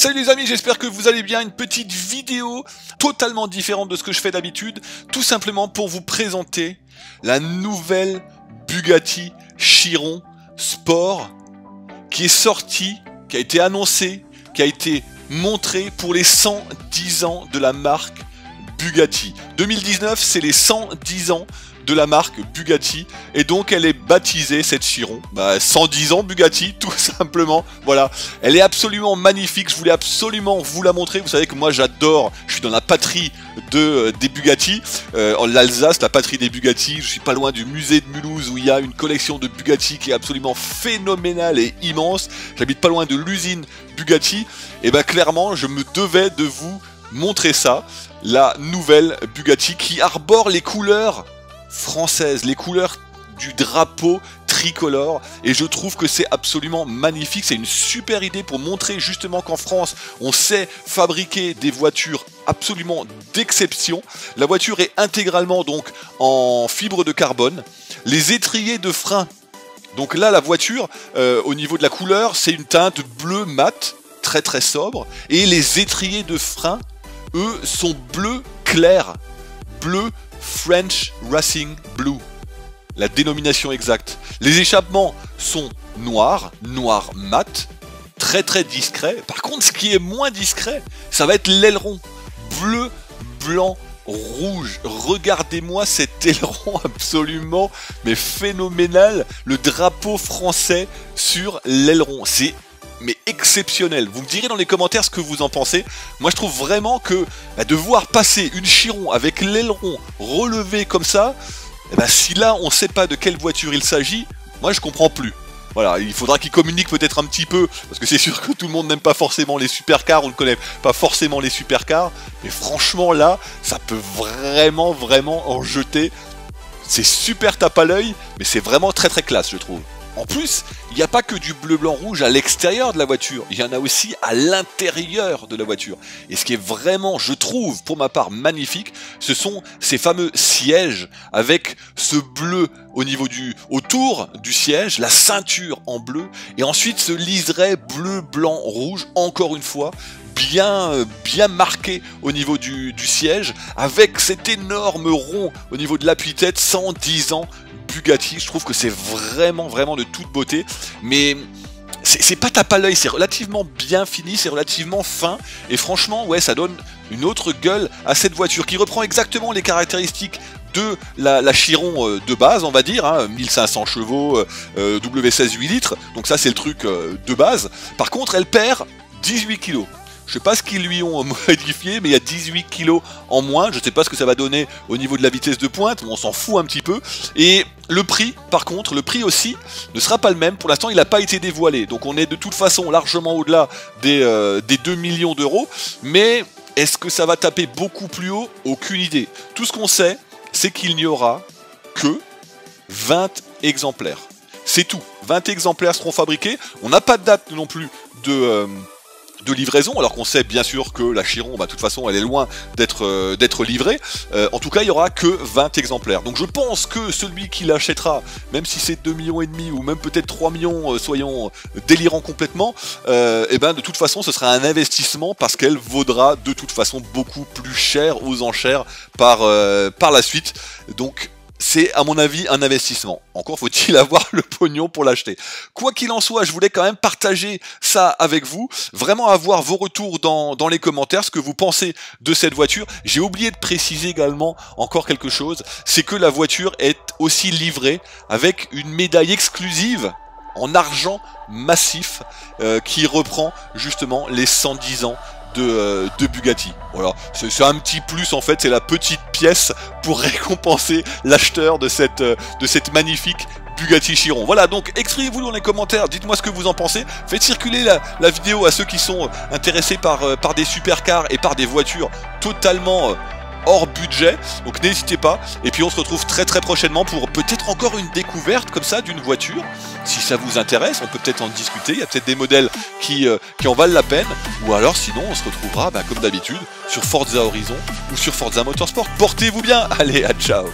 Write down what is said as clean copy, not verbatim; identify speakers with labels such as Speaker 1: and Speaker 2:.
Speaker 1: Salut les amis, j'espère que vous allez bien. Une petite vidéo totalement différente de ce que je fais d'habitude, tout simplement pour vous présenter la nouvelle Bugatti Chiron Sport qui est sortie, qui a été annoncée, qui a été montrée pour les 110 ans de la marque Bugatti. 2019, c'est les 110 ans de la marque Bugatti, et donc elle est baptisée, cette Chiron, 110 ans Bugatti, tout simplement. Voilà, elle est absolument magnifique, je voulais absolument vous la montrer. Vous savez que moi j'adore, je suis dans la patrie des Bugatti, en l'Alsace, la patrie des Bugatti. Je suis pas loin du musée de Mulhouse où il y a une collection de Bugatti qui est absolument phénoménale et immense. J'habite pas loin de l'usine Bugatti, et clairement je me devais de vous montrer ça, la nouvelle Bugatti qui arbore les couleurs françaises, les couleurs du drapeau tricolore, et je trouve que c'est absolument magnifique. C'est une super idée pour montrer justement qu'en France on sait fabriquer des voitures absolument d'exception. La voiture est intégralement donc en fibre de carbone. Les étriers de frein, donc là la voiture au niveau de la couleur c'est une teinte bleu mat, très très sobre, et les étriers de frein eux sont bleu clair, bleu French Racing Blue, la dénomination exacte. Les échappements sont noirs, noir mat, très très discret. Par contre, ce qui est moins discret, ça va être l'aileron, bleu, blanc, rouge. Regardez-moi cet aileron absolument mais phénoménal, le drapeau français sur l'aileron. C'est exceptionnel. Vous me direz dans les commentaires ce que vous en pensez. Moi je trouve vraiment que de voir passer une Chiron avec l'aileron relevé comme ça, si là on sait pas de quelle voiture il s'agit, moi je comprends plus. Voilà, il faudra qu'ils communiquent peut-être un petit peu, parce que c'est sûr que tout le monde n'aime pas forcément les supercars, on ne connaît pas forcément les supercars, mais franchement là, ça peut vraiment en jeter. C'est super tape à l'œil, mais c'est vraiment très très classe je trouve. En plus, il n'y a pas que du bleu, blanc, rouge à l'extérieur de la voiture, il y en a aussi à l'intérieur de la voiture. Et ce qui est vraiment, je trouve, pour ma part, magnifique, ce sont ces fameux sièges avec ce bleu au niveau autour du siège, la ceinture en bleu, et ensuite ce liseré bleu, blanc, rouge, encore une fois, bien marqué au niveau du siège, avec cet énorme rond au niveau de l'appui-tête, 110 ans Bugatti. Je trouve que c'est vraiment de toute beauté, mais c'est pas tape à l'œil, c'est relativement bien fini, c'est relativement fin, et franchement ouais, ça donne une autre gueule à cette voiture qui reprend exactement les caractéristiques de la Chiron de base, on va dire, 1500 chevaux, W16 8 litres, donc ça c'est le truc de base. Par contre elle perd 18 kg. Je sais pas ce qu'ils lui ont modifié, mais il y a 18 kg en moins. Je sais pas ce que ça va donner au niveau de la vitesse de pointe, mais on s'en fout un petit peu. Et le prix, par contre, le prix aussi ne sera pas le même. Pour l'instant, il n'a pas été dévoilé. Donc on est de toute façon largement au-delà des 2 millions d'euros. Mais est-ce que ça va taper beaucoup plus haut? Aucune idée. Tout ce qu'on sait, c'est qu'il n'y aura que 20 exemplaires. C'est tout. 20 exemplaires seront fabriqués. On n'a pas de date non plus de livraison, alors qu'on sait bien sûr que la Chiron, de toute façon, elle est loin d'être livrée. En tout cas, il n'y aura que 20 exemplaires. Donc je pense que celui qui l'achètera, même si c'est 2,5 millions ou même peut-être 3 millions, soyons délirants complètement, de toute façon, ce sera un investissement parce qu'elle vaudra de toute façon beaucoup plus cher aux enchères par la suite. Donc c'est à mon avis un investissement. Encore faut-il avoir le pognon pour l'acheter. Quoi qu'il en soit, je voulais quand même partager ça avec vous. Vraiment avoir vos retours dans les commentaires, ce que vous pensez de cette voiture. J'ai oublié de préciser également encore quelque chose. C'est que la voiture est aussi livrée avec une médaille exclusive en argent massif qui reprend justement les 110 ans de Bugatti. Voilà, c'est un petit plus en fait, c'est la petite pièce pour récompenser l'acheteur de cette magnifique Bugatti Chiron. Voilà, donc exprimez-vous dans les commentaires, dites-moi ce que vous en pensez, faites circuler la vidéo à ceux qui sont intéressés par des supercars et par des voitures totalement hors budget, donc n'hésitez pas, et puis on se retrouve très prochainement pour peut-être encore une découverte comme ça d'une voiture. Si ça vous intéresse, on peut peut-être en discuter, il y a peut-être des modèles qui en valent la peine, ou alors sinon on se retrouvera comme d'habitude sur Forza Horizon ou sur Forza Motorsport. Portez-vous bien, allez, à ciao.